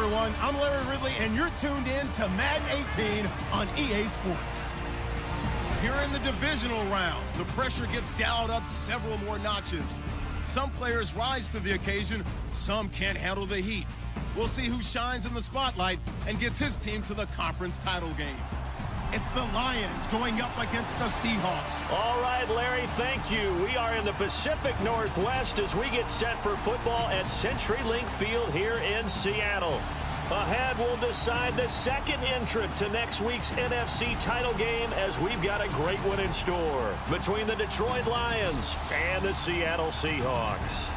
everyone. I'm Larry Ridley, and you're tuned in to Madden 18 on EA Sports. Here in the divisional round, the pressure gets dialed up several more notches. Some players rise to the occasion, some can't handle the heat. We'll see who shines in the spotlight and gets his team to the conference title game. It's the Lions going up against the Seahawks. All right, Larry, thank you. We are in the Pacific Northwest as we get set for football at CenturyLink Field here in Seattle. Ahead, we'll decide the second entrant to next week's NFC title game as we've got a great one in store between the Detroit Lions and the Seattle Seahawks.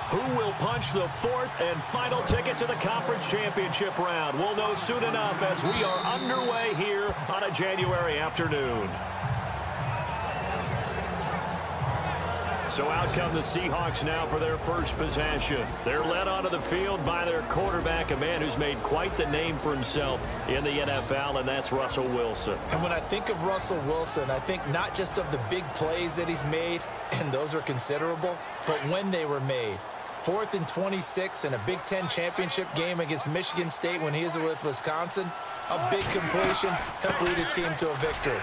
Who will punch the fourth and final ticket to the conference championship round? We'll know soon enough as we are underway here on a January afternoon. So out come the Seahawks now for their first possession. They're led onto the field by their quarterback, a man who's made quite the name for himself in the NFL, and that's Russell Wilson. And when I think of Russell Wilson, I think not just of the big plays that he's made, and those are considerable, but when they were made. 4th and 26 in a Big Ten championship game against Michigan State when he was with Wisconsin. A big completion helped lead his team to a victory.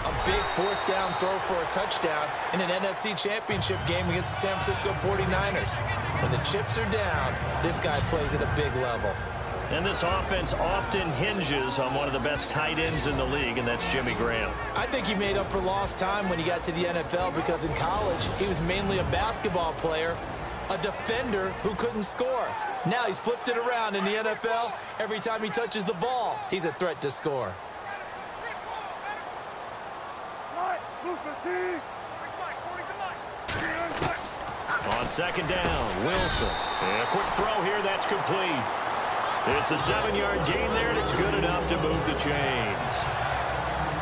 A big 4th down throw for a touchdown in an NFC championship game against the San Francisco 49ers. When the chips are down, this guy plays at a big level. And this offense often hinges on one of the best tight ends in the league, and that's Jimmy Graham. I think he made up for lost time when he got to the NFL because in college, he was mainly a basketball player, a defender who couldn't score. Now he's flipped it around in the NFL. Every time he touches the ball, he's a threat to score. On second down, Wilson. And a quick throw here, that's complete. It's a 7-yard gain there, and it's good enough to move the chains.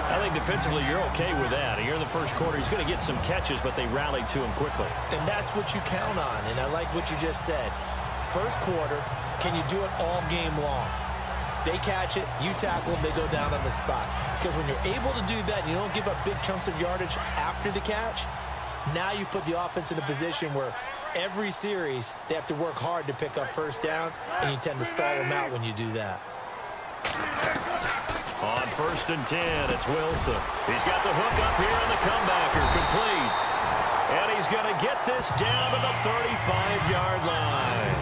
I think defensively you're okay with that. Here in the first quarter, he's going to get some catches, but they rallied to him quickly. And that's what you count on, and I like what you just said. First quarter, can you do it all game long? They catch it, you tackle them, they go down on the spot. Because when you're able to do that, and you don't give up big chunks of yardage after the catch, now you put the offense in a position where every series they have to work hard to pick up first downs, and you tend to stall them out when you do that. On 1st and 10, it's Wilson. He's got the hook up here on the comebacker, complete. And he's going to get this down to the 35-yard line.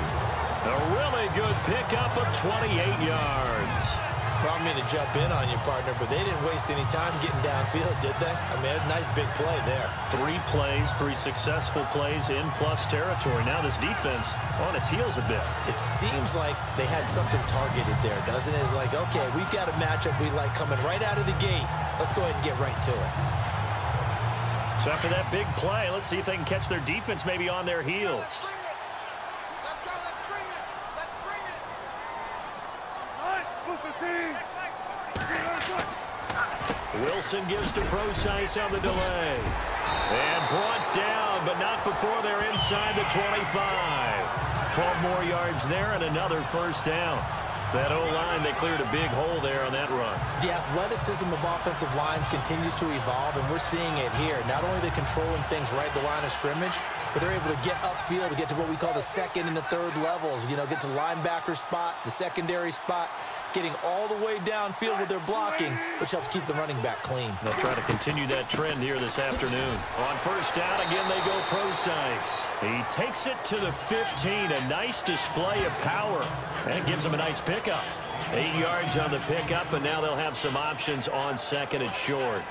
A really good pickup of 28 yards. Well, I mean to jump in on you, partner, but they didn't waste any time getting downfield, did they? I mean, a nice big play there. 3 plays, 3 successful plays in plus territory. Now this defense on its heels a bit. It seems like they had something targeted there, doesn't it? It's like, okay, we've got a matchup we like coming right out of the gate. Let's go ahead and get right to it. So after that big play, let's see if they can catch their defense maybe on their heels. Wilson gives to Procise on the delay. And brought down, but not before they're inside the 25. 12 more yards there and another first down. That O-line, they cleared a big hole there on that run. The athleticism of offensive lines continues to evolve, and we're seeing it here. Not only are they controlling things right at the line of scrimmage, but they're able to get upfield to get to what we call the second and the third levels. You know, get to linebacker spot, the secondary spot, getting all the way downfield with their blocking, which helps keep the running back clean. They'll try to continue that trend here this afternoon. On first down, again, they go Procise. He takes it to the 15. A nice display of power. And gives him a nice pickup. 8 yards on the pickup, and now they'll have some options on second and short.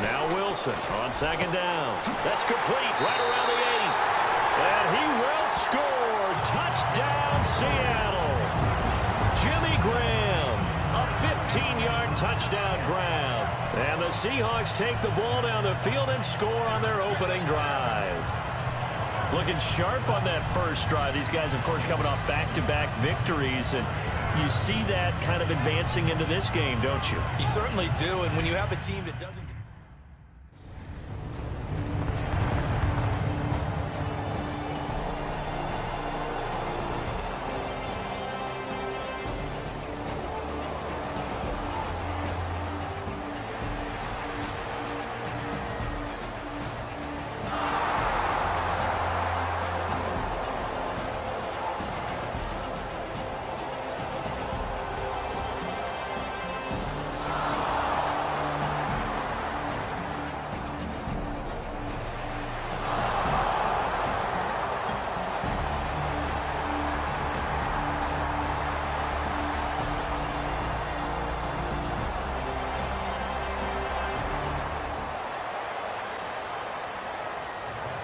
Now Wilson on second down. That's complete right around the 8. And he will score. Touchdown, Seattle. Jimmy Graham, a 15-yard touchdown grab. And the Seahawks take the ball down the field and score on their opening drive. Looking sharp on that first drive. These guys, of course, coming off back-to-back victories, and you see that kind of advancing into this game, don't you? You certainly do, and when you have a team that doesn't...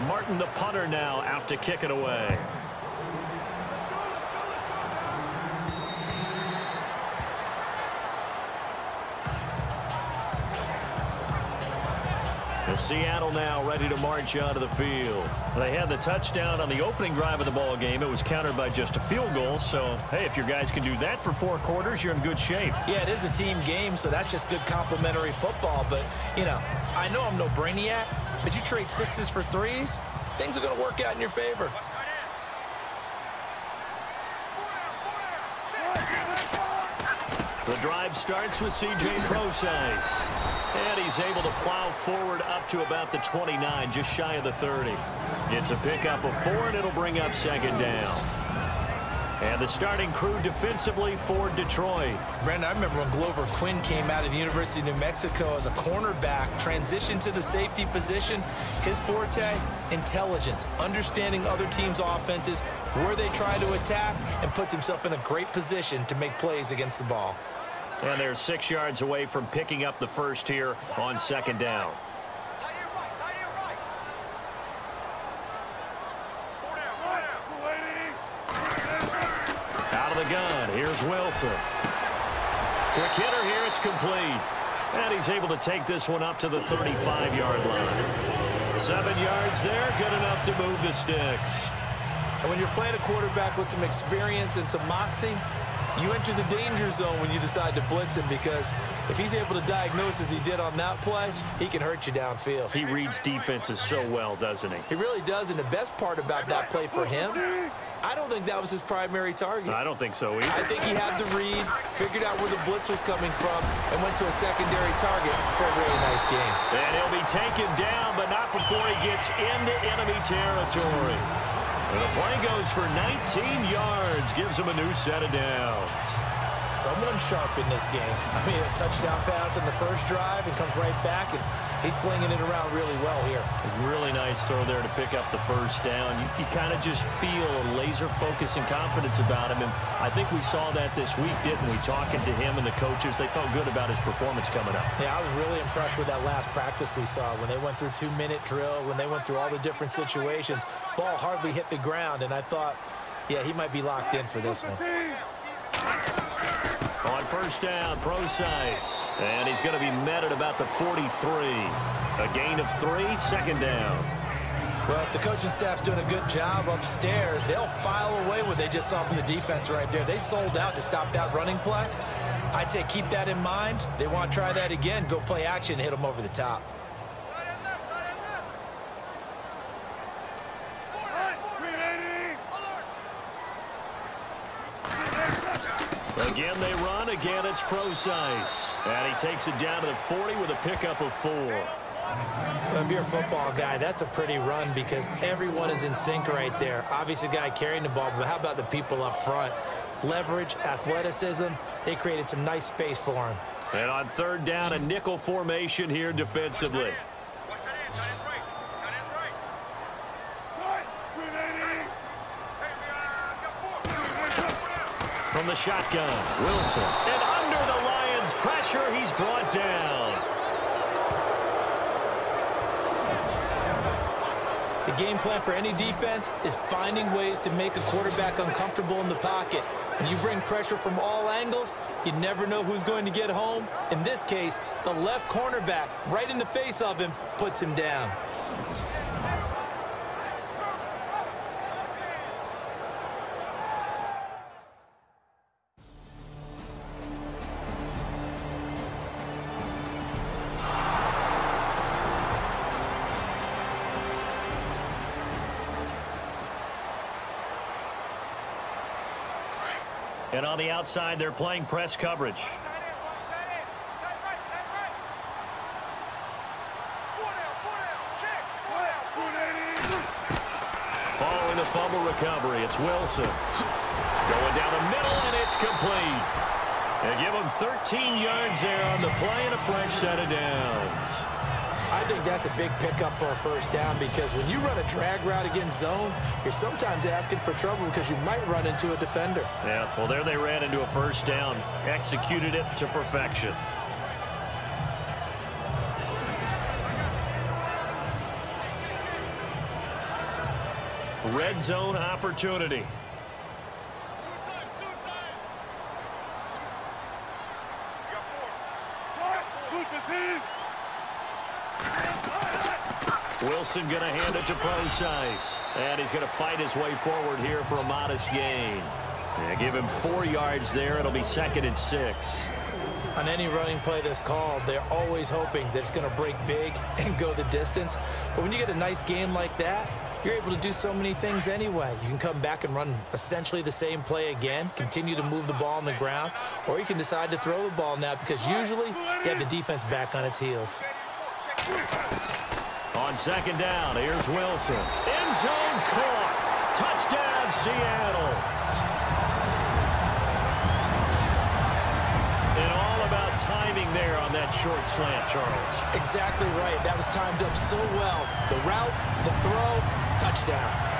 Martin, the punter, now out to kick it away. Seattle now ready to march onto the field. They had the touchdown on the opening drive of the ball game. It was countered by just a field goal. So, hey, if your guys can do that for 4 quarters, you're in good shape. Yeah, it is a team game, so that's just good complimentary football. But, you know, I know I'm no brainiac, but you trade 6s for 3s, things are going to work out in your favor. The drive starts with C.J. Procise. And he's able to plow forward up to about the 29, just shy of the 30. It's a pickup of 4, and it'll bring up 2nd down. And the starting crew defensively for Detroit. Brandon, I remember when Glover Quinn came out of the University of New Mexico as a cornerback, transitioned to the safety position. His forte, intelligence, understanding other teams' offenses, where they try to attack, and puts himself in a great position to make plays against the ball. And they're 6 yards away from picking up the first here on 2nd down. Out of the gun, here's Wilson. Quick hitter here, it's complete. And he's able to take this one up to the 35-yard line. 7 yards there, good enough to move the sticks. And when you're playing a quarterback with some experience and some moxie, you enter the danger zone when you decide to blitz him, because if he's able to diagnose as he did on that play, he can hurt you downfield. He reads defenses so well, doesn't he? He really does, and the best part about that play for him, I don't think that was his primary target. I don't think so either. I think he had the read, figured out where the blitz was coming from, and went to a secondary target for a really nice game. And he'll be taken down, but not before he gets into enemy territory. And the play goes for 19 yards, gives him a new set of downs. Someone sharp in this game. I mean, a touchdown pass in the first drive and comes right back, and he's flinging it around really well here. A really nice throw there to pick up the first down. You kind of just feel a laser focus and confidence about him, and I think we saw that this week, didn't we? Talking to him and the coaches, they felt good about his performance coming up. Yeah, I was really impressed with that last practice we saw when they went through 2-minute drill, when they went through all the different situations. Ball hardly hit the ground, and I thought, yeah, he might be locked in for this one. On first down, Procise. And he's going to be met at about the 43. A gain of 3, 2nd down. Well, if the coaching staff's doing a good job upstairs, they'll file away what they just saw from the defense right there. They sold out to stop that running play. I'd say keep that in mind. They want to try that again, go play action, and hit them over the top. Again, they run. Again, it's Procise. And he takes it down to the 40 with a pickup of 4. Well, if you're a football guy, that's a pretty run because everyone is in sync right there. Obviously, the guy carrying the ball, but how about the people up front? Leverage, athleticism, they created some nice space for him. And on 3rd down, a nickel formation here defensively. From the shotgun, Wilson. And under the Lions' pressure, he's brought down. The game plan for any defense is finding ways to make a quarterback uncomfortable in the pocket. When you bring pressure from all angles, you never know who's going to get home. In this case, the left cornerback, right in the face of him, puts him down. And on the outside, they're playing press coverage. Following the fumble recovery, it's Wilson. Going down the middle, and it's complete. They give him 13 yards there on the play and a fresh set of downs. I think that's a big pickup for a first down because when you run a drag route against zone, you're sometimes asking for trouble because you might run into a defender. Yeah, well, there they ran into a first down. Executed it to perfection. Red zone opportunity. Wilson going to hand it to Procise. And he's going to fight his way forward here for a modest gain. Yeah, give him 4 yards there. It'll be 2nd and 6. On any running play that's called, they're always hoping that it's going to break big and go the distance. But when you get a nice game like that, you're able to do so many things anyway. You can come back and run essentially the same play again, continue to move the ball on the ground, or you can decide to throw the ball now because usually you have the defense back on its heels. On 2nd down, here's Wilson. End zone caught. Touchdown, Seattle. And all about timing there on that short slant, Charles. Exactly right. That was timed up so well. The route, the throw, touchdown.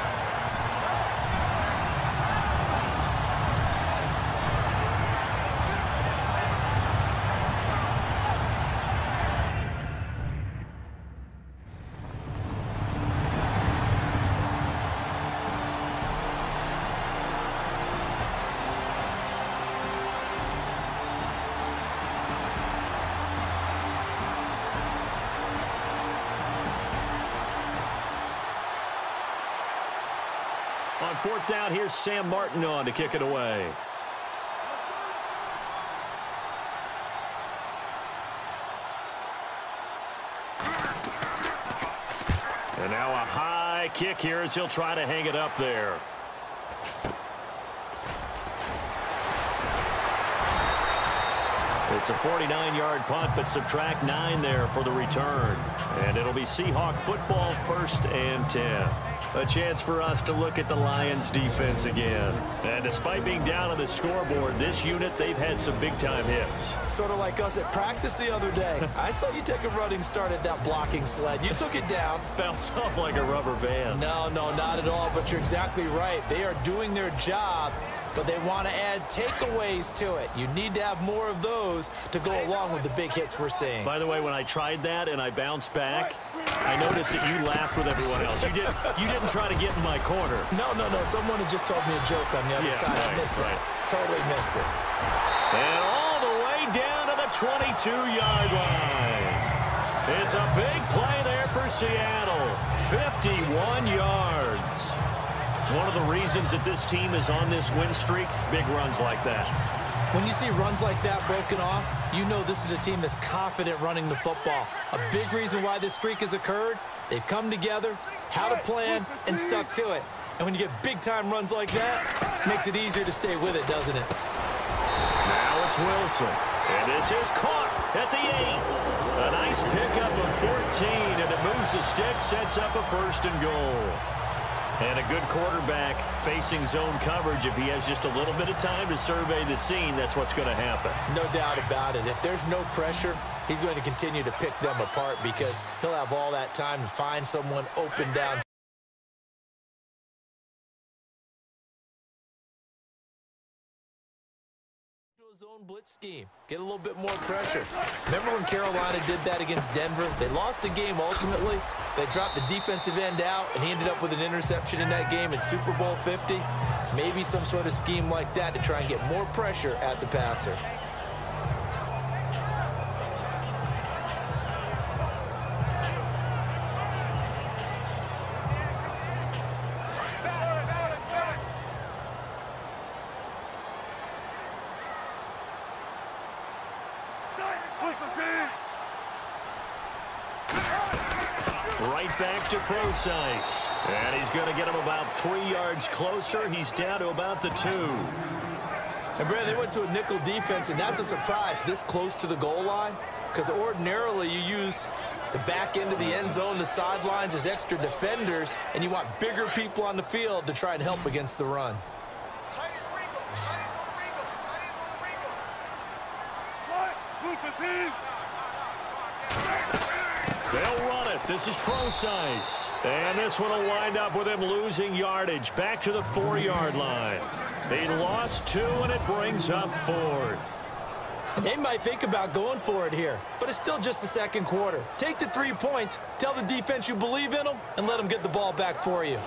On 4th down, here's Sam Martin on to kick it away. And now a high kick here as he'll try to hang it up there. It's a 49-yard punt, but subtract 9 there for the return. And it'll be Seahawk football, 1st and 10. A chance for us to look at the Lions defense again. And despite being down on the scoreboard, this unit, they've had some big-time hits. Sort of like us at practice the other day. I saw you take a running start at that blocking sled. You took it down. Bounced off like a rubber band. No, not at all, but you're exactly right. They are doing their job, but they want to add takeaways to it. You need to have more of those to go along with the big hits we're seeing. By the way, when I tried that and I bounced back, I noticed that you laughed with everyone else. You didn't try to get in my corner. No. Someone had just told me a joke on the other side. I missed it. Totally missed it. And all the way down to the 22-yard line. It's a big play there for Seattle. 51 yards. One of the reasons that this team is on this win streak, big runs like that. When you see runs like that broken off, you know this is a team that's confident running the football. A big reason why this streak has occurred, they've come together, had a plan, and stuck to it. And when you get big-time runs like that, it makes it easier to stay with it, doesn't it? Now it's Wilson. And this is caught at the 8. A nice pickup of 14, and it moves the stick, sets up a 1st and goal. And a good quarterback facing zone coverage. If he has just a little bit of time to survey the scene, that's what's going to happen. No doubt about it. If there's no pressure, he's going to continue to pick them apart because he'll have all that time to find someone open down. Zone blitz scheme. Get a little bit more pressure. Remember when Carolina did that against Denver? They lost the game ultimately. They dropped the defensive end out, and he ended up with an interception in that game in Super Bowl 50. Maybe some sort of scheme like that to try and get more pressure at the passer. Right back to Procise. And he's going to get him about 3 yards closer. He's down to about the 2. And, Brad, they went to a nickel defense, and that's a surprise this close to the goal line, because ordinarily you use the back end of the end zone, the sidelines as extra defenders, and you want bigger people on the field to try and help against the run. They'll run it. This is Procise. And this one will wind up with him losing yardage back to the 4-yard line. They lost 2, and it brings up 4th. They might think about going for it here, but it's still just the second quarter. Take the 3 points, tell the defense you believe in them, and let them get the ball back for you.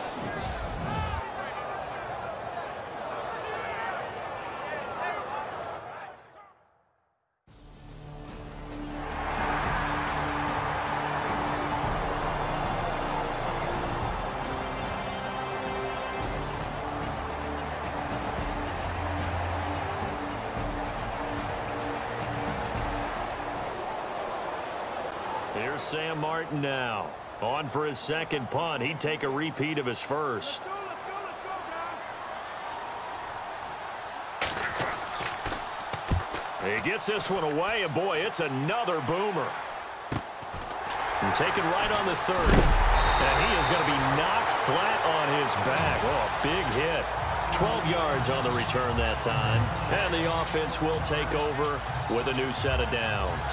Here's Sam Martin now. On for his second punt. He'd take a repeat of his first. He gets this one away, and boy, it's another boomer. And taken right on the 3rd. And he is going to be knocked flat on his back. Oh, a big hit. 12 yards on the return that time. And the offense will take over with a new set of downs.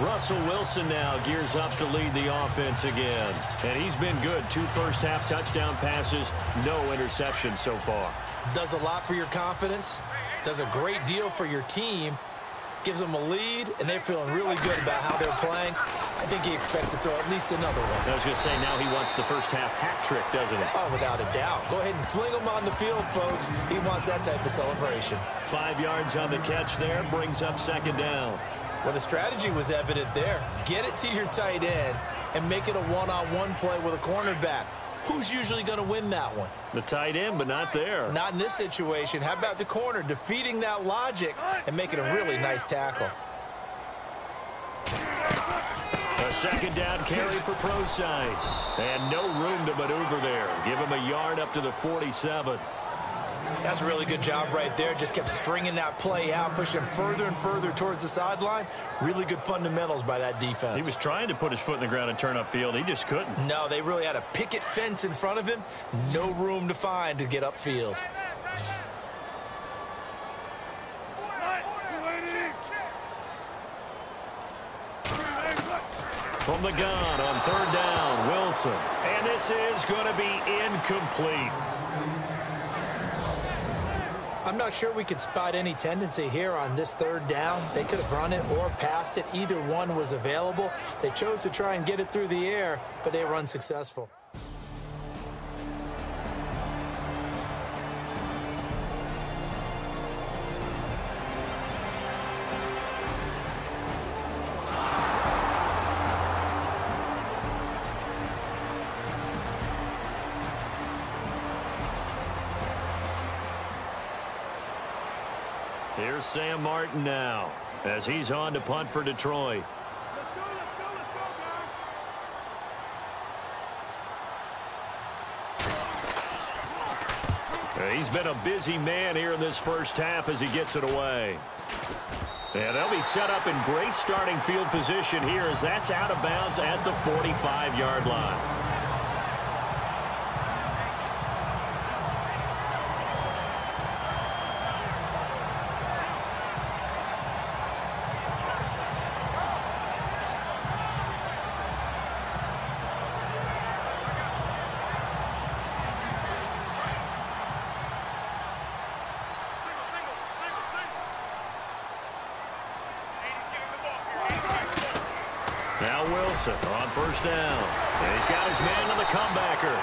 Russell Wilson now gears up to lead the offense again. And he's been good. 2 first-half touchdown passes, no interceptions so far. Does a lot for your confidence, does a great deal for your team, gives them a lead, and they're feeling really good about how they're playing. I think he expects to throw at least another one. I was going to say, now he wants the first-half hat trick, doesn't he? Oh, without a doubt. Go ahead and fling him on the field, folks. He wants that type of celebration. 5 yards on the catch there, brings up 2nd down. Well, the strategy was evident there. Get it to your tight end and make it a one-on-one play with a cornerback. Who's usually going to win that one? The tight end, but not there. Not in this situation. How about the corner defeating that logic and making a really nice tackle? A 2nd down carry for Procise. And no room to maneuver there. Give him a yard up to the 47. That's a really good job right there. Just kept stringing that play out, pushing him further and further towards the sideline. Really good fundamentals by that defense. He was trying to put his foot in the ground and turn upfield. He just couldn't. No, they really had a picket fence in front of him. No room to find to get upfield. From the gun on 3rd down, Wilson. And this is going to be incomplete. I'm not sure we could spot any tendency here on this 3rd down. They could have run it or passed it. Either one was available. They chose to try and get it through the air, but they were unsuccessful. Here's Sam Martin now as he's on to punt for Detroit. He's been a busy man here in this first half as he gets it away. And they'll be set up in great starting field position here as that's out of bounds at the 45-yard line. Now Wilson on 1st down. And he's got his man on the comebacker.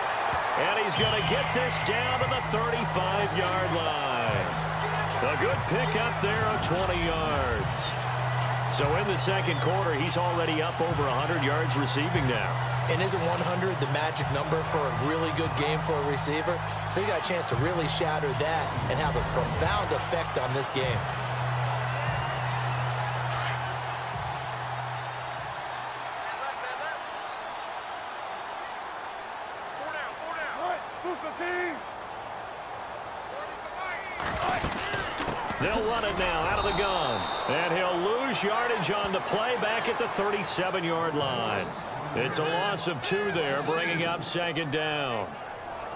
And he's going to get this down to the 35-yard line. A good pickup there of 20 yards. So in the second quarter, he's already up over 100 yards receiving now. And isn't 100 the magic number for a really good game for a receiver? So he got a chance to really shatter that and have a profound effect on this game. They'll run it now out of the gun. And he'll lose yardage on the play back at the 37-yard line. It's a loss of 2 there, bringing up second down.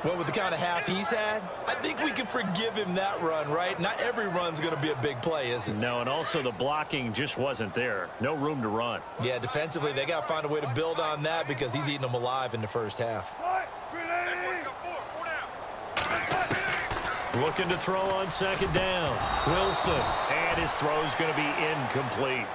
Well, with the kind of half he's had, I think we can forgive him that run, right? Not every run's going to be a big play, is it? No, and also the blocking just wasn't there. No room to run. Yeah, defensively, they got to find a way to build on that because he's eating them alive in the first half. Looking to throw on second down. Wilson, and his throw's going to be incomplete.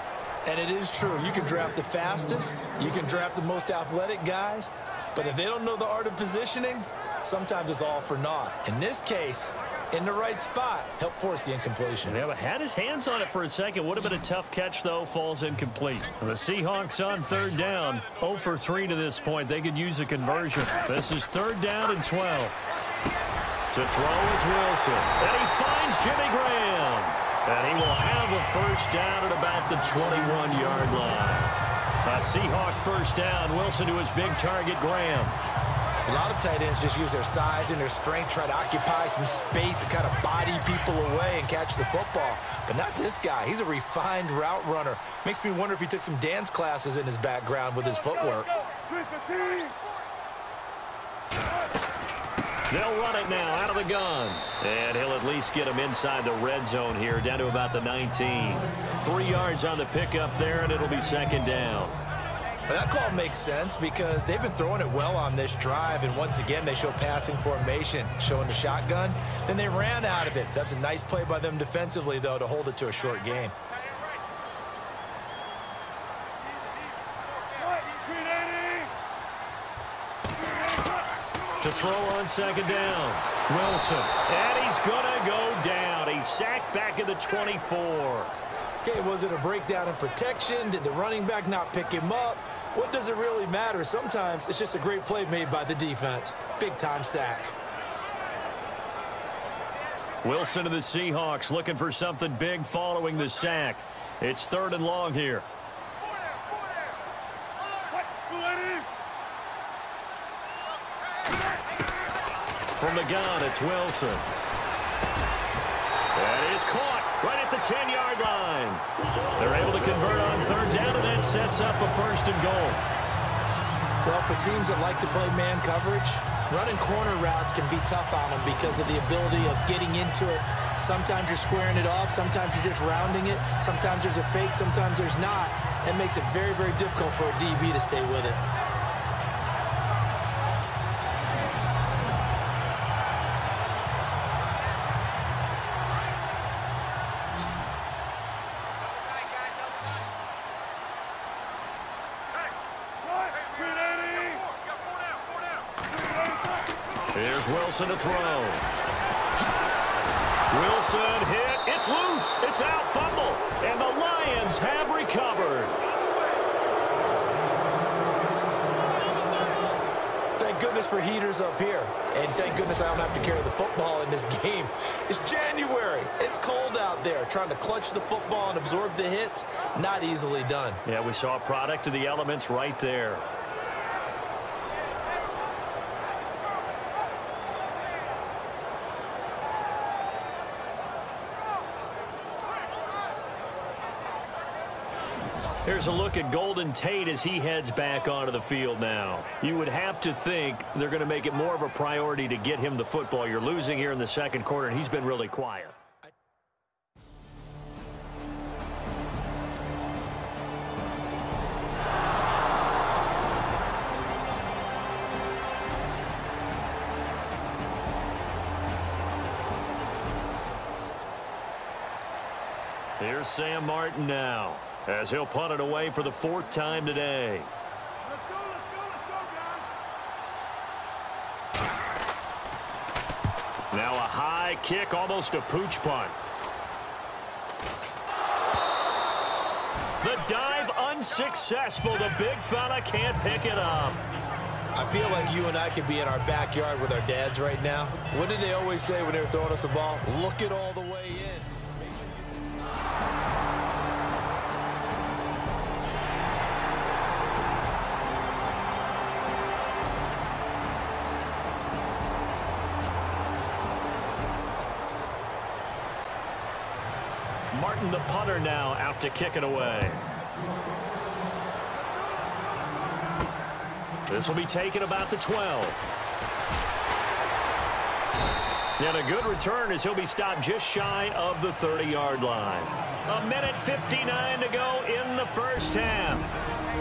And it is true. You can draft the fastest. You can draft the most athletic guys. But if they don't know the art of positioning, sometimes it's all for naught. In this case, in the right spot, helped force the incompletion. Yeah, but had his hands on it for a second. Would have been a tough catch, though. Falls incomplete. The Seahawks on third down. 0 for 3 to this point. They could use a conversion. This is third down and 12. To throw is Wilson. And he finds Jimmy Graham. And he will have a first down at about the 21-yard line. A Seahawk first down. Wilson to his big target, Graham. A lot of tight ends just use their size and their strength, try to occupy some space and kind of body people away and catch the football. But not this guy. He's a refined route runner. Makes me wonder if he took some dance classes in his background with his footwork. They'll run it now out of the gun. And he'll at least get him inside the red zone here, down to about the 19. 3 yards on the pickup there, and it'll be second down. But that call makes sense because they've been throwing it well on this drive, and once again they show passing formation, showing the shotgun. Then they ran out of it. That's a nice play by them defensively, though, to hold it to a short gain. To throw on second down. Wilson. And he's going to go down. He's sacked back at the 24. Okay, was it a breakdown in protection? Did the running back not pick him up? What does it really matter? Sometimes it's just a great play made by the defense. Big-time sack. Wilson to the Seahawks looking for something big following the sack. It's third and long here. From the gun, it's Wilson. That is caught right at the 10-yard line. They're able to convert on third down, and that sets up a first and goal. Well, for teams that like to play man coverage, running corner routes can be tough on them because of the ability of getting into it. Sometimes you're squaring it off. Sometimes you're just rounding it. Sometimes there's a fake. Sometimes there's not. It makes it very, very difficult for a DB to stay with it. Here's Wilson to throw. Wilson hit. It's loose. It's out. Fumble. And the Lions have recovered. Thank goodness for heaters up here. And thank goodness I don't have to carry the football in this game. It's January. It's cold out there. Trying to clutch the football and absorb the hits, not easily done. Yeah, we saw a product of the elements right there. Here's a look at Golden Tate as he heads back onto the field now. You would have to think they're going to make it more of a priority to get him the football. You're losing here in the second quarter, and he's been really quiet. Here's Sam Martin now, as he'll punt it away for the 4th time today. Let's go, guys. Now a high kick, almost a pooch punt. The dive unsuccessful. The big fella can't pick it up. I feel like you and I could be in our backyard with our dads right now. What did they always say when they were throwing us the ball? Look it all the way in. Martin, the punter, now out to kick it away. This will be taken about the 12. And a good return as he'll be stopped just shy of the 30-yard line. A minute 59 to go in the first half.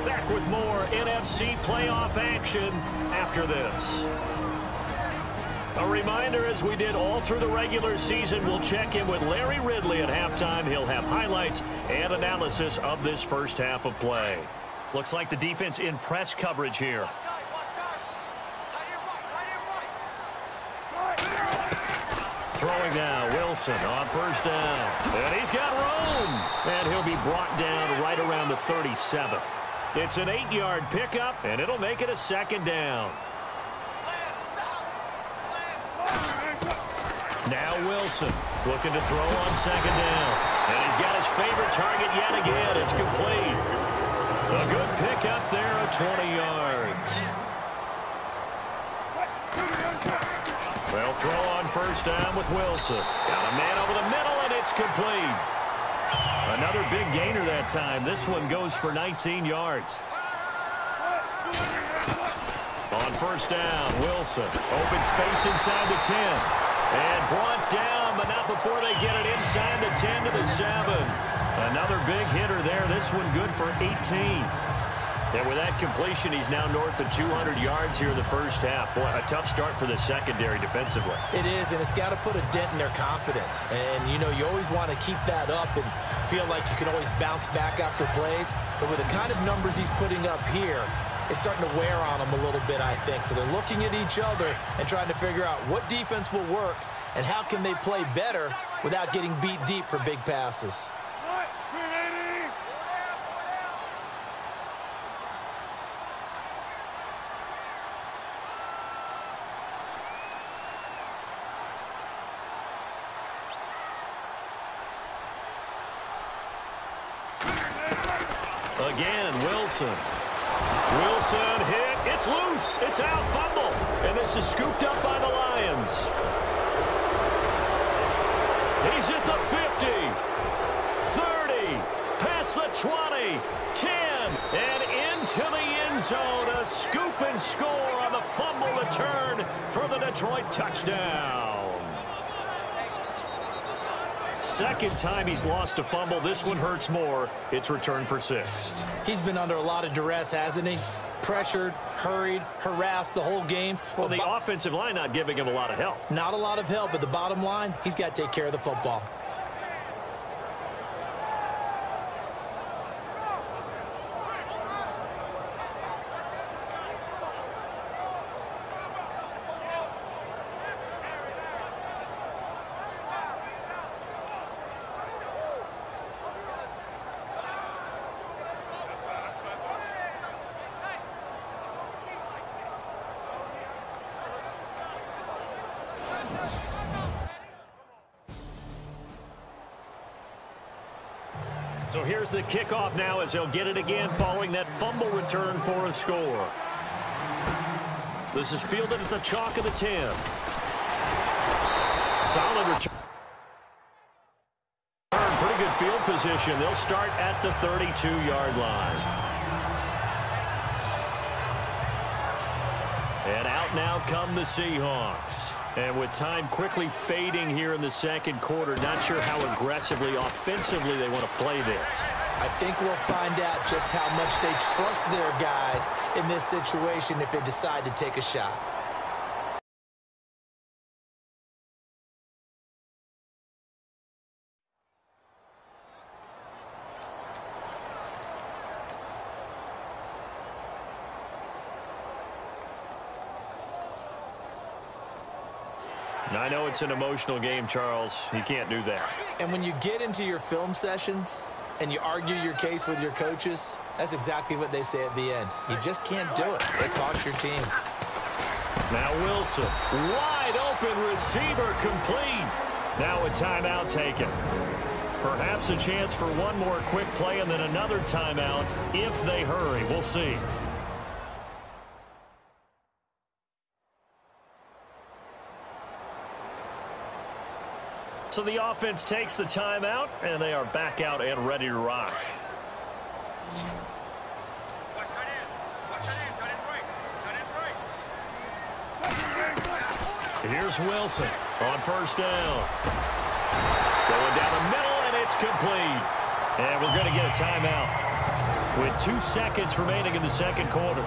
Back with more NFC playoff action after this. A reminder, as we did all through the regular season, we'll check in with Larry Ridley at halftime. He'll have highlights and analysis of this first half of play. Looks like the defense in press coverage here. Throwing now, Wilson on first down. And he's got room. And he'll be brought down right around the 37. It's an 8-yard pickup, and it'll make it a second down. Now Wilson looking to throw on second down. And he's got his favorite target yet again. It's complete. A good pickup there of 20 yards. They'll throw on first down with Wilson. Got a man over the middle, and it's complete. Another big gainer that time. This one goes for 19 yards. On first down, Wilson. Open space inside the 10. And brought down, but not before they get it inside the 10 to the 7. Another big hitter there. This one good for 18. And with that completion, he's now north of 200 yards here in the first half. Boy, a tough start for the secondary defensively. It is, and it's got to put a dent in their confidence. And, you know, you always want to keep that up and feel like you can always bounce back after plays. But with the kind of numbers he's putting up here, it's starting to wear on them a little bit, I think. So they're looking at each other and trying to figure out what defense will work and how can they play better without getting beat deep for big passes. Again, Wilson. Wilson hit. It's loose. It's out. Fumble. And this is scooped up by the Lions. He's at the 50. 30. Past the 20. 10. And into the end zone. A scoop and score on the fumble return for the Detroit touchdown. Second time he's lost a fumble. This one hurts more. It's returned for 6. He's been under a lot of duress, hasn't he? Pressured, hurried, harassed the whole game. Well, the offensive line not giving him a lot of help. Not a lot of help, but the bottom line, he's got to take care of the football. So here's the kickoff now as they'll get it again following that fumble return for a score. This is fielded at the chalk of the 10. Solid return. Pretty good field position. They'll start at the 32-yard line. And out now come the Seahawks. And with time quickly fading here in the second quarter, not sure how aggressively, offensively they want to play this. I think we'll find out just how much they trust their guys in this situation if they decide to take a shot. I know it's an emotional game, Charles. You can't do that. And when you get into your film sessions and you argue your case with your coaches, that's exactly what they say at the end. You just can't do it. It costs your team. Now Wilson, wide open receiver, complete. Now a timeout taken. Perhaps a chance for one more quick play and then another timeout if they hurry. We'll see. So the offense takes the timeout, and they are back out and ready to rock. Here's Wilson on first down. Going down the middle, and it's complete. And we're going to get a timeout with 2 seconds remaining in the second quarter.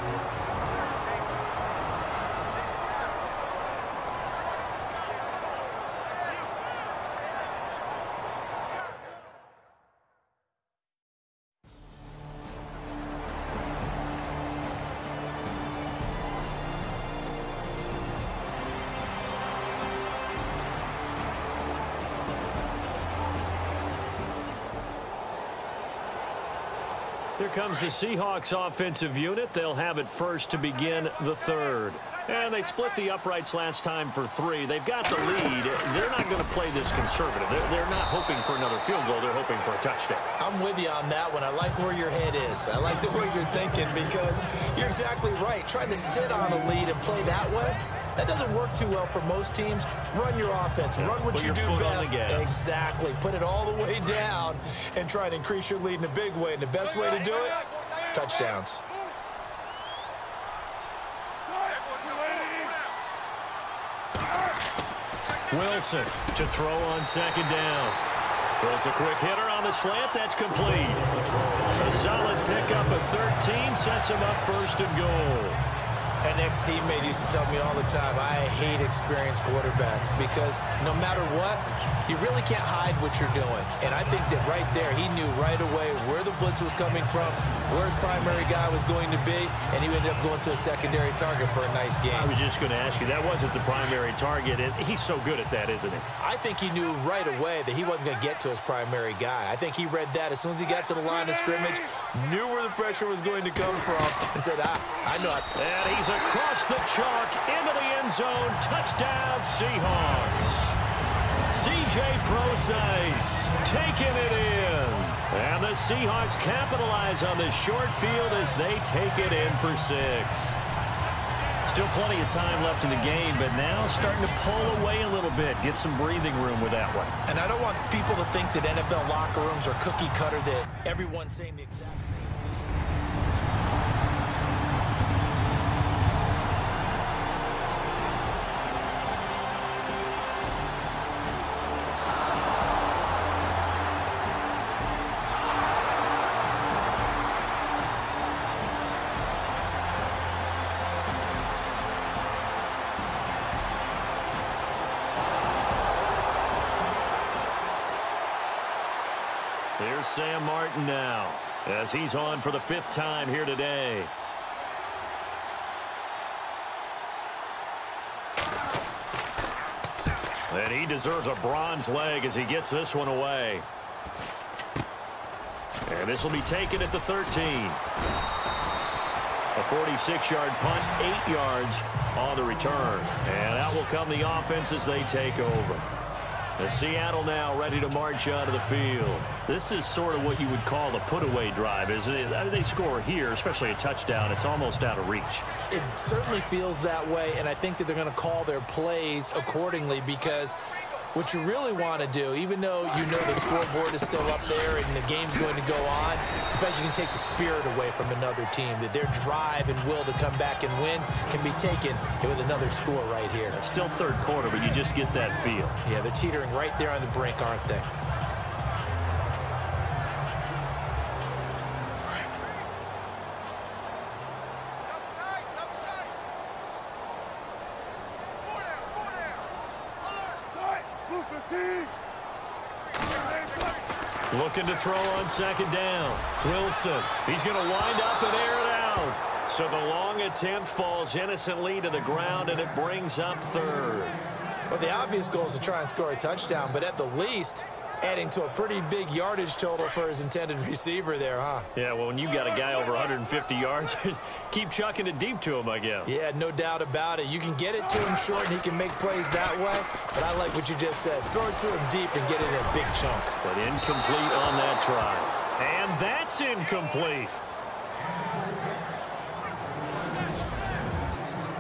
Here comes the Seahawks offensive unit. They'll have it first to begin the third. And they split the uprights last time for 3. They've got the lead. They're not going to play this conservative. They're not hoping for another field goal. They're hoping for a touchdown. I'm with you on that one. I like where your head is. I like the way you're thinking because you're exactly right. Trying to sit on a lead and play that way, that doesn't work too well for most teams. Run your offense. Run what you do best. Exactly. Put it all the way down and try to increase your lead in a big way. And the best way to do it, touchdowns. Wilson to throw on second down. Throws a quick hitter on the slant. That's complete. A solid pickup of 13 sets him up first and goal. An ex-teammate used to tell me all the time, I hate experienced quarterbacks because no matter what, you really can't hide what you're doing. And I think that right there, he knew right away where the blitz was coming from, where his primary guy was going to be, and he ended up going to a secondary target for a nice game. I was just going to ask you, that wasn't the primary target, and he's so good at that, isn't he? I think he knew right away that he wasn't going to get to his primary guy. I think he read that as soon as he got to the line of scrimmage, knew where the pressure was going to come from, and said, I know it. And he's across the chalk into the end zone. Touchdown, Seahawks. C.J. Procise taking it in. And the Seahawks capitalize on this short field as they take it in for 6. Still plenty of time left in the game, but now starting to pull away a little bit. Get some breathing room with that one. And I don't want people to think that NFL locker rooms are cookie cutter, that everyone's saying the exact same. Here's Sam Martin now as he's on for the 5th time here today. And he deserves a bronze leg as he gets this one away. And this will be taken at the 13. A 46-yard punt, 8 yards on the return. And out will come the offense as they take over. The Seattle now ready to march out of the field. This is sort of what you would call the put-away drive, isn't it? I mean, they score here, especially a touchdown. It's almost out of reach. It certainly feels that way, and I think that they're going to call their plays accordingly because what you really want to do, even though you know the scoreboard is still up there and the game's going to go on, in fact, you can take the spirit away from another team, that their drive and will to come back and win can be taken with another score right here. It's still third quarter, but you just get that feel. Yeah, they're teetering right there on the brink, aren't they? Looking to throw on second down. Wilson, he's going to wind up and air it out. So the long attempt falls innocently to the ground, and it brings up third. Well, the obvious goal is to try and score a touchdown, but at the least, adding to a pretty big yardage total for his intended receiver there, huh? Yeah, well, when you got a guy over 150 yards, keep chucking it deep to him, I guess. Yeah, no doubt about it. You can get it to him short, and he can make plays that way, but I like what you just said. Throw it to him deep and get it in a big chunk. But incomplete on that try. And that's incomplete.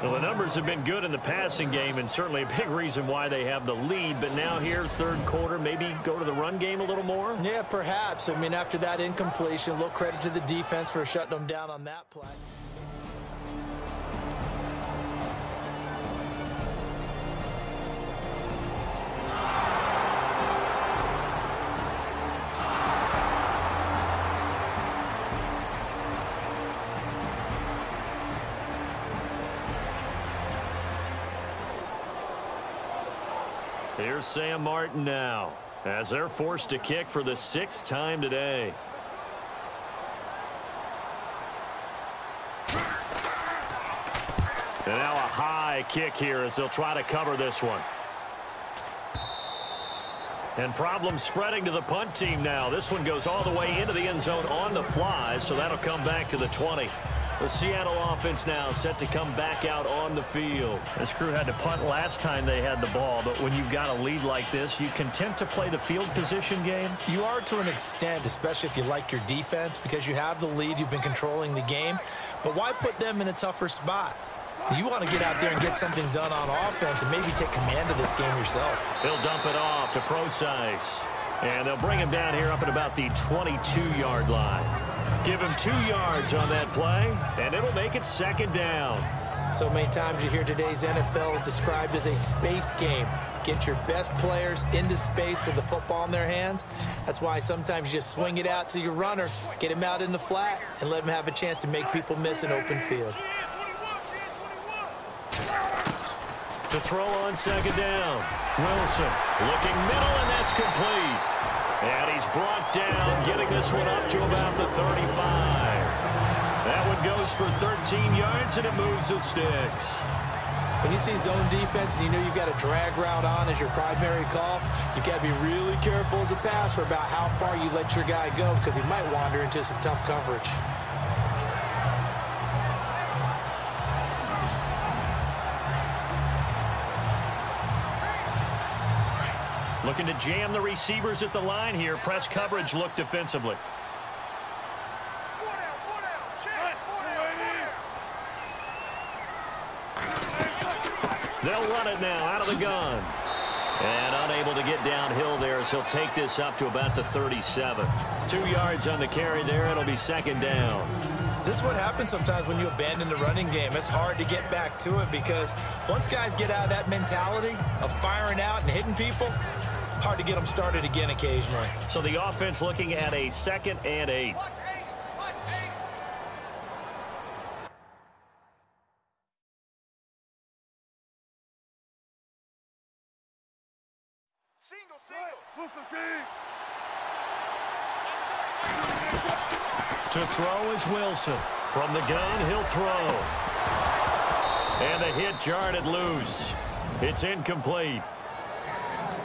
Well, the numbers have been good in the passing game and certainly a big reason why they have the lead. But now here, third quarter, maybe go to the run game a little more? Yeah, perhaps. I mean, after that incompletion, a little credit to the defense for shutting them down on that play. Here's Sam Martin now, as they're forced to kick for the 6th time today. And now a high kick here as they'll try to cover this one. And problems spreading to the punt team now. This one goes all the way into the end zone on the fly, so that'll come back to the 20. The Seattle offense now set to come back out on the field. This crew had to punt last time they had the ball, but when you've got a lead like this, you content to play the field position game? You are to an extent, especially if you like your defense, because you have the lead, you've been controlling the game. But why put them in a tougher spot? You want to get out there and get something done on offense and maybe take command of this game yourself. He'll dump it off to Procise. And they'll bring him down here up at about the 22-yard line. Give him 2 yards on that play, and it'll make it 2nd down. So many times you hear today's NFL described as a space game. Get your best players into space with the football in their hands. That's why sometimes you just swing it out to your runner, get him out in the flat, and let him have a chance to make people miss an open field. To throw on 2nd down. Wilson looking middle, and that's complete. And he's brought down, getting this one up to about the 35. That one goes for 13 yards, and it moves the sticks. When you see zone defense and you know you've got a drag route on as your primary call, you've got to be really careful as a passer about how far you let your guy go because he might wander into some tough coverage. Looking to jam the receivers at the line here. Press coverage look defensively. They'll run it now out of the gun. And unable to get downhill there as he'll take this up to about the 37. 2 yards on the carry there. It'll be 2nd down. This is what happens sometimes when you abandon the running game. It's hard to get back to it because once guys get out of that mentality of firing out and hitting people, hard to get them started again occasionally. So the offense looking at a 2nd and 8. To throw is Wilson. From the gun, he'll throw. And the hit jarred it loose. It's incomplete.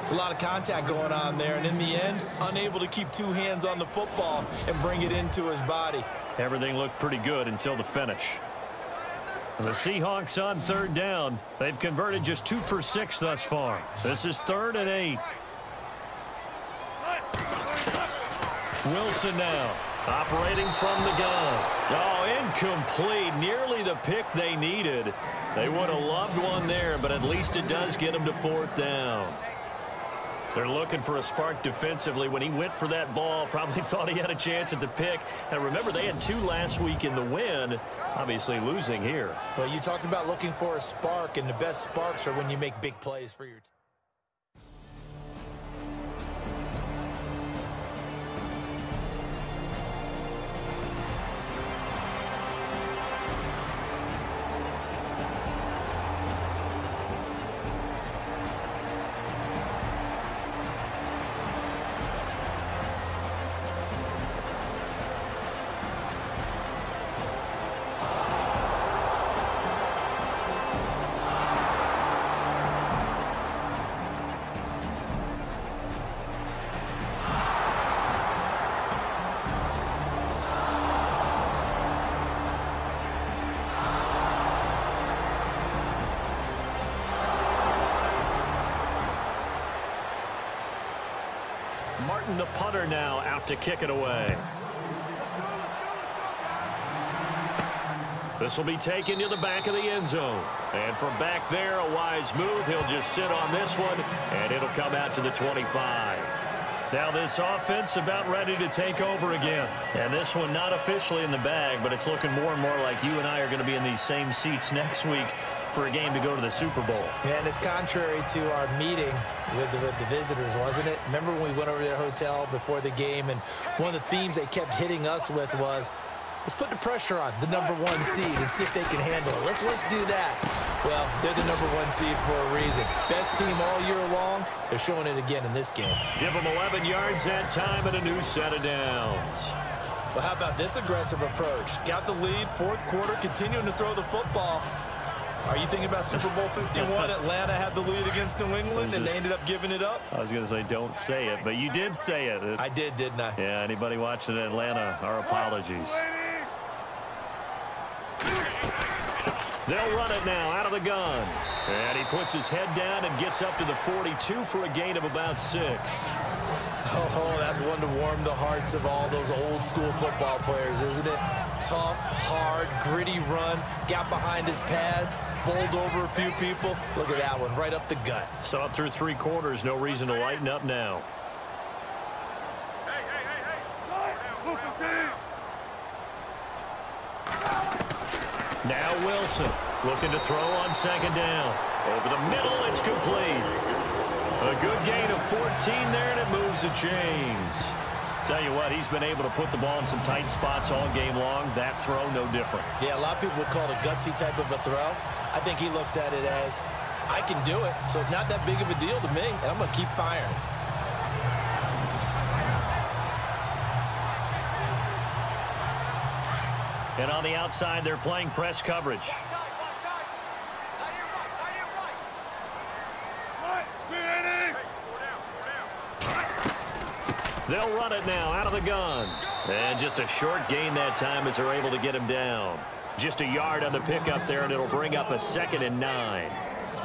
It's a lot of contact going on there, and in the end, unable to keep 2 hands on the football and bring it into his body. Everything looked pretty good until the finish. The Seahawks on 3rd down. They've converted just 2 for 6 thus far. This is 3rd and 8. Wilson now, operating from the gun. Oh, incomplete. Nearly the pick they needed. They would have loved one there, but at least it does get them to 4th down. They're looking for a spark defensively. When he went for that ball, probably thought he had a chance at the pick. And remember, they had 2 last week in the win, obviously losing here. Well, you talked about looking for a spark, and the best sparks are when you make big plays for your team. Martin, the punter, now out to kick it away. This will be taken to the back of the end zone. And from back there, a wise move. He'll just sit on this one, and it'll come out to the 25. Now this offense about ready to take over again. And this one not officially in the bag, but it's looking more and more like you and I are going to be in these same seats next week for a game to go to the Super Bowl. Yeah, and it's contrary to our meeting with the visitors, wasn't it? Remember when we went over to their hotel before the game, and one of the themes they kept hitting us with was, let's put the pressure on the #1 seed and see if they can handle it. Let's do that. Well, they're the #1 seed for a reason. Best team all year long. They're showing it again in this game. Give them 11 yards that time and a new set of downs. Well, how about this aggressive approach? Got the lead, fourth quarter, continuing to throw the football. Are you thinking about Super Bowl 51? Atlanta had the lead against New England, and they ended up giving it up? I was going to say don't say it, but you did say it. I did, didn't I? Yeah, anybody watching Atlanta, our apologies. They'll run it now out of the gun. And he puts his head down and gets up to the 42 for a gain of about 6. Oh, that's one to warm the hearts of all those old school football players, isn't it? Tough, hard, gritty run. Got behind his pads, bowled over a few people. Look at that one, right up the gut. So up through 3 quarters, no reason to lighten up now. Now Wilson looking to throw on 2nd down. Over the middle, it's complete. A good gain of 14 there, and it moves the chains. Tell you what, he's been able to put the ball in some tight spots all game long. That throw, no different. Yeah, a lot of people would call it a gutsy type of a throw. I think he looks at it as, I can do it, so it's not that big of a deal to me, and I'm going to keep firing. And on the outside, they're playing press coverage. They'll run it now out of the gun. And just a short gain that time as they're able to get him down. Just a yard on the pickup there, and it'll bring up a 2nd and 9.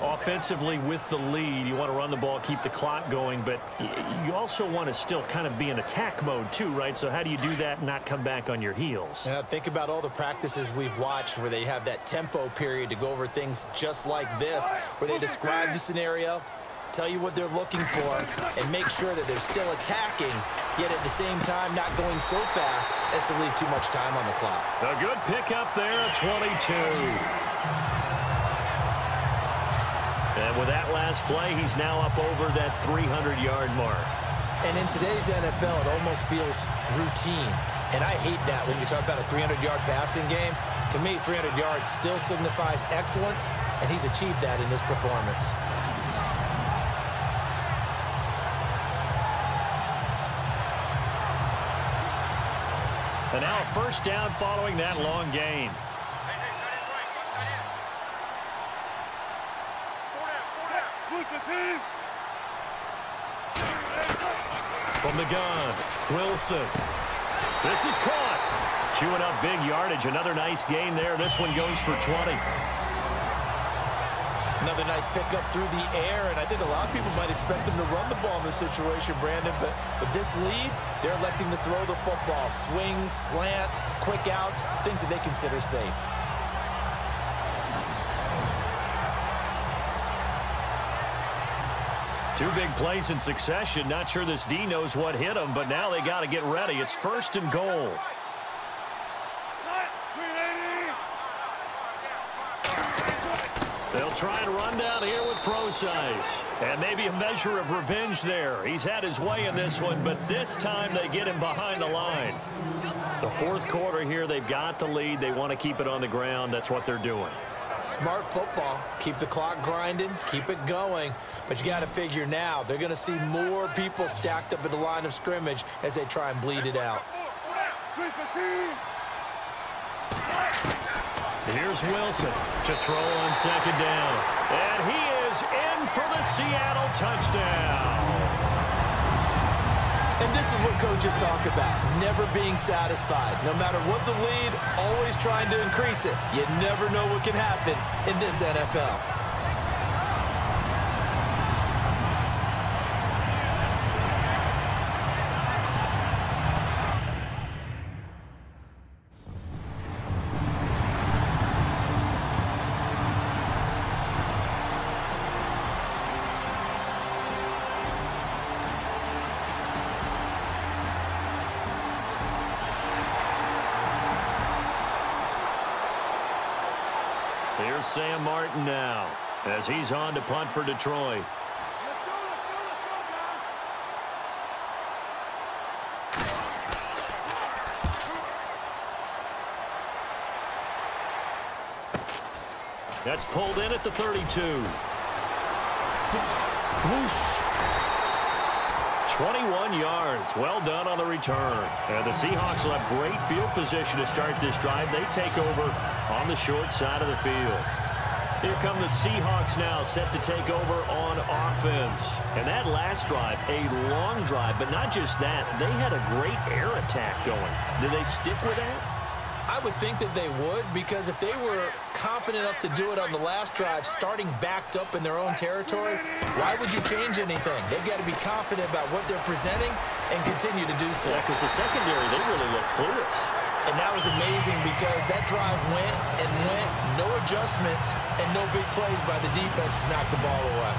Offensively with the lead, you want to run the ball, keep the clock going, but you also want to still kind of be in attack mode too, right? So how do you do that and not come back on your heels? Yeah, think about all the practices we've watched where they have that tempo period to go over things just like this, where they describe the scenario, tell you what they're looking for, and make sure that they're still attacking, yet at the same time not going so fast as to leave too much time on the clock. A good pickup there, 22. And with that last play, he's now up over that 300-yard mark. And in today's NFL, it almost feels routine. And I hate that when you talk about a 300-yard passing game. To me, 300 yards still signifies excellence, and he's achieved that in this performance. And now a 1st down following that long gain. From the gun, Wilson. This is caught. Chewing up big yardage. Another nice gain there. This one goes for 20. Another nice pickup through the air, and I think a lot of people might expect them to run the ball in this situation, Brandon, but with this lead, they're electing to throw the football. Swings, slants, quick outs, things that they consider safe. Two big plays in succession. Not sure this D knows what hit him, but now they got to get ready. It's 1st and goal. They'll try and run down here with Procise. And maybe a measure of revenge there. He's had his way in this one, but this time they get him behind the line. The 4th quarter here, they've got the lead. They want to keep it on the ground. That's what they're doing. Smart football. Keep the clock grinding, keep it going. But you got to figure now, they're going to see more people stacked up at the line of scrimmage as they try and bleed it out. Here's Wilson to throw on 2nd down. And he is in for the Seattle touchdown. And this is what coaches talk about, never being satisfied. No matter what the lead, always trying to increase it. You never know what can happen in this NFL. Here's Sam Martin now as he's on to punt for Detroit. That's pulled in at the 32. Whoosh. 21 yards. Well done on the return. And the Seahawks will have great field position to start this drive. They take over on the short side of the field. Here come the Seahawks now, set to take over on offense. And that last drive, a long drive, but not just that. They had a great air attack going. Do they stick with that? I would think that they would, because if they were confident enough to do it on the last drive, starting backed up in their own territory, why would you change anything? They've got to be confident about what they're presenting and continue to do so. Yeah, because the secondary, they really look clueless. And that was amazing because that drive went and went, no adjustments, and no big plays by the defense to knock the ball away.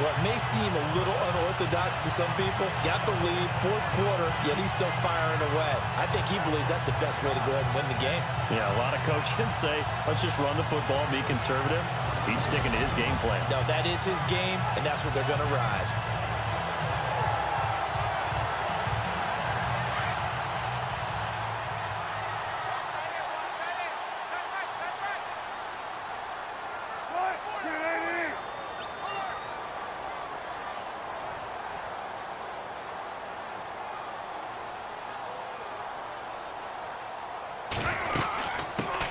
What may seem a little unorthodox to some people, got the lead, fourth quarter, yet he's still firing away. I think he believes that's the best way to go ahead and win the game. Yeah, a lot of coaches say, let's just run the football, be conservative. He's sticking to his game plan. No, that is his game, and that's what they're going to ride.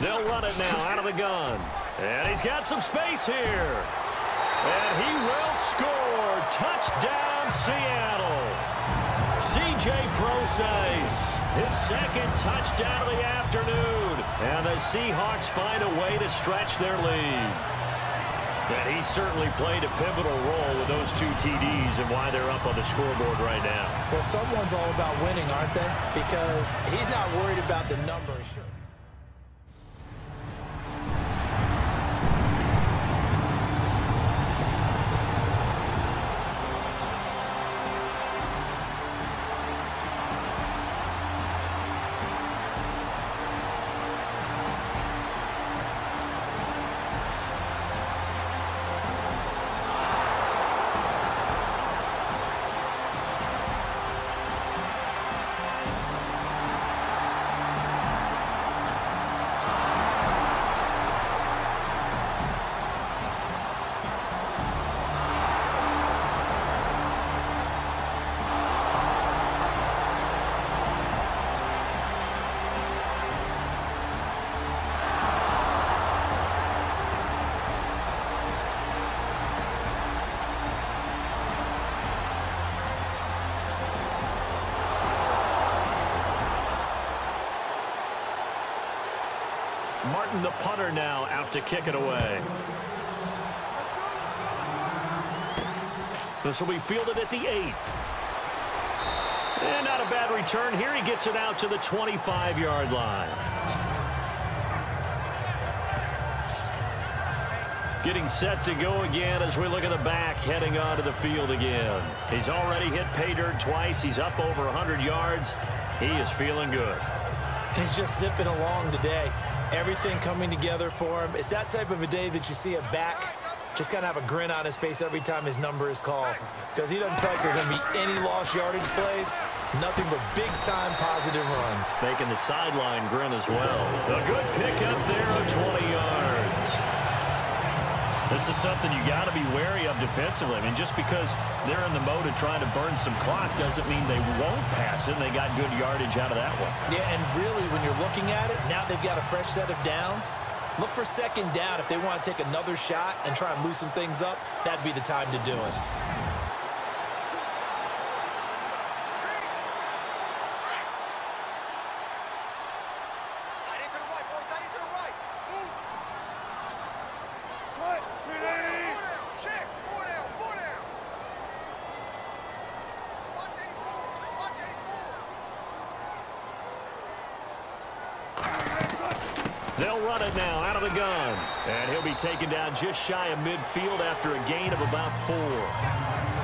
They'll run it now out of the gun. And he's got some space here. And he will score. Touchdown, Seattle. C.J. Procise, his second touchdown of the afternoon. And the Seahawks find a way to stretch their lead. And he certainly played a pivotal role with those two TDs and why they're up on the scoreboard right now. Well, someone's all about winning, aren't they? Because he's not worried about the number. Sure. Martin, the punter, now out to kick it away. This will be fielded at the 8. And not a bad return here. He gets it out to the 25-yard line. Getting set to go again as we look at the back heading onto the field again. He's already hit pay dirt twice. He's up over 100 yards. He is feeling good. He's just zipping along today. Everything coming together for him. It's that type of a day that you see a back just kind of have a grin on his face every time his number is called, because he doesn't feel like there's going to be any lost yardage plays. Nothing but big-time positive runs. Making the sideline grin as well. A good pickup there of 20 yards. This is something you got to be wary of defensively. I mean, just because they're in the mode of trying to burn some clock doesn't mean they won't pass it. And they got good yardage out of that one. Yeah, and really, when you're looking at it, now they've got a fresh set of downs. Look for second down. If they want to take another shot and try and loosen things up, that'd be the time to do it. They'll run it now out of the gun. And he'll be taken down just shy of midfield after a gain of about 4.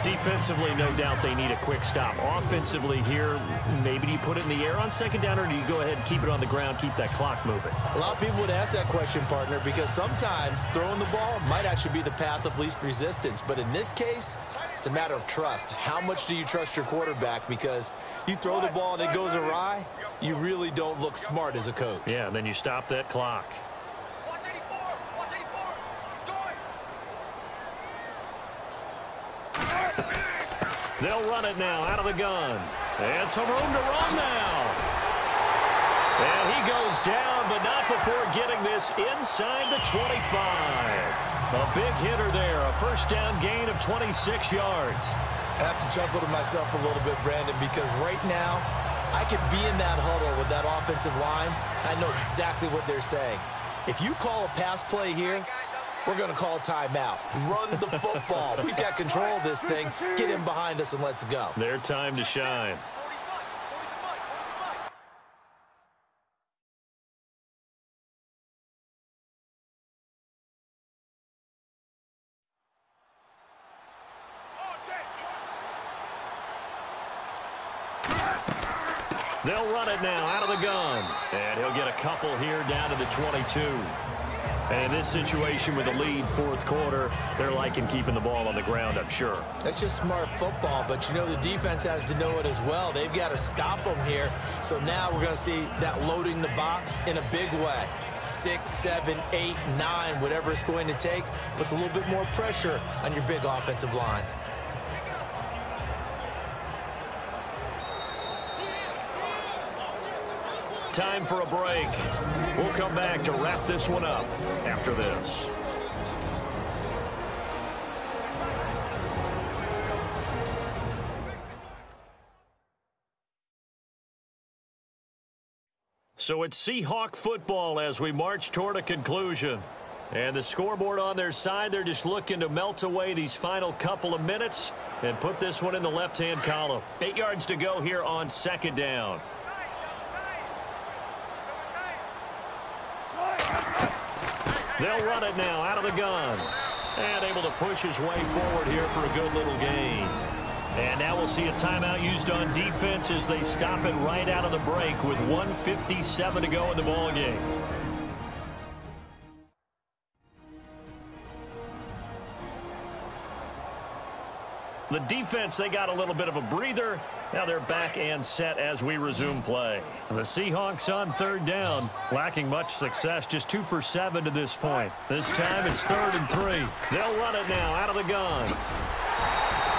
Defensively, no doubt they need a quick stop. Offensively here, maybe do you put it in the air on second down, or do you go ahead and keep it on the ground, keep that clock moving? A lot of people would ask that question, partner, because sometimes throwing the ball might actually be the path of least resistance. But in this case, it's a matter of trust. How much do you trust your quarterback? Because you throw the ball and it goes awry, you really don't look smart as a coach. Yeah, and then you stop that clock. They'll run it now out of the gun. And some room to run now. And he goes down, but not before getting this inside the 25. A big hitter there. A first down gain of 26 yards. I have to chuckle to myself a little bit, Brandon, because right now I could be in that huddle with that offensive line. I know exactly what they're saying. If you call a pass play here, we're going to call a timeout. Run the football. We've got control of this thing. Get him behind us and let's go. Their time to shine. They'll run it now out of the gun. And he'll get a couple here down to the 22. And in this situation with a lead fourth quarter, they're liking keeping the ball on the ground, I'm sure. That's just smart football, but you know the defense has to know it as well. They've got to stop them here. So now we're going to see that loading the box in a big way. 6, 7, 8, 9, whatever it's going to take, puts a little bit more pressure on your big offensive line. Time for a break. We'll come back to wrap this one up after this. So it's Seahawk football as we march toward a conclusion. And the scoreboard on their side, they're just looking to melt away these final couple of minutes and put this one in the left-hand column. 8 yards to go here on second down. They'll run it now out of the gun. And able to push his way forward here for a good little gain. And now we'll see a timeout used on defense as they stop it right out of the break with 1:57 to go in the ballgame. The defense, they got a little bit of a breather. Now they're back and set as we resume play. The Seahawks on third down, lacking much success, just 2 for 7 to this point. This time it's 3rd and 3. They'll run it now out of the gun.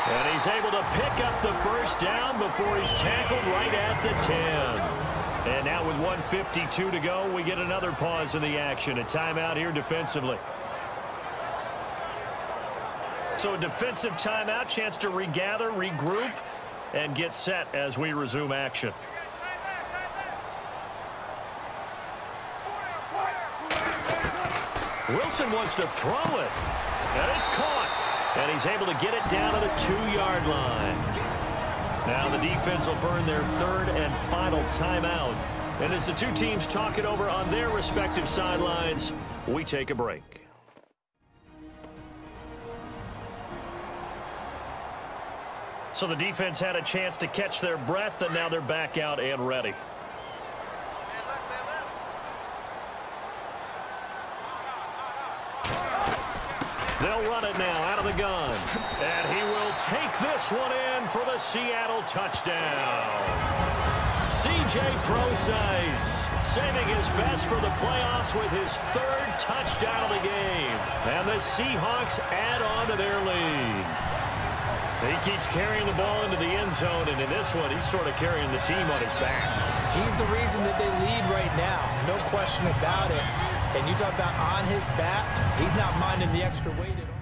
And he's able to pick up the first down before he's tackled right at the 10. And now with 1:52 to go, we get another pause in the action. A timeout here defensively. So a defensive timeout, chance to regather, regroup, and get set as we resume action. Wilson wants to throw it, and it's caught. And he's able to get it down to the 2-yard line. Now the defense will burn their 3rd and final timeout. And as the two teams talk it over on their respective sidelines, we take a break. So the defense had a chance to catch their breath, and now they're back out and ready. They'll run it now out of the gun. And he will take this one in for the Seattle touchdown. C.J. Prosise saving his best for the playoffs with his 3rd touchdown of the game. And the Seahawks add on to their lead. He keeps carrying the ball into the end zone, and in this one, he's sort of carrying the team on his back. He's the reason that they lead right now, no question about it. And you talk about on his back, he's not minding the extra weight at all.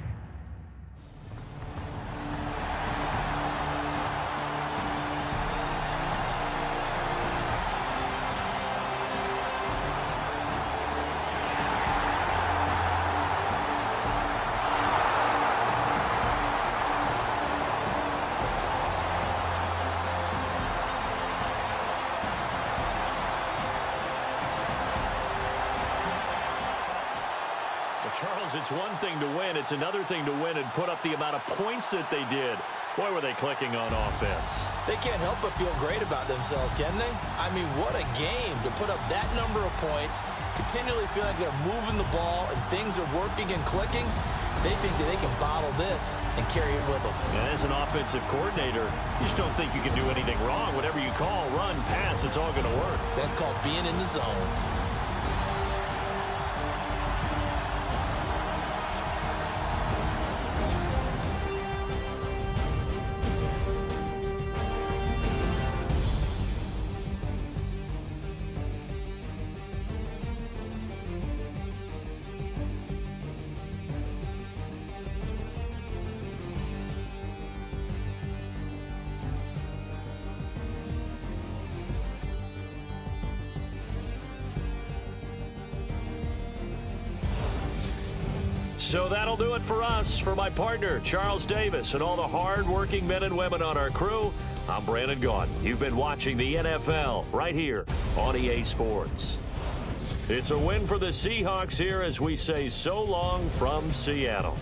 Charles, it's one thing to win. It's another thing to win and put up the amount of points that they did. Boy, were they clicking on offense. They can't help but feel great about themselves, can they? I mean, what a game to put up that number of points, continually feel like they're moving the ball and things are working and clicking. They think that they can bottle this and carry it with them. And as an offensive coordinator, you just don't think you can do anything wrong. Whatever you call, run, pass, it's all going to work. That's called being in the zone. So that'll do it for us. For my partner, Charles Davis, and all the hard-working men and women on our crew, I'm Brandon Gaudin. You've been watching the NFL right here on EA Sports. It's a win for the Seahawks here as we say so long from Seattle.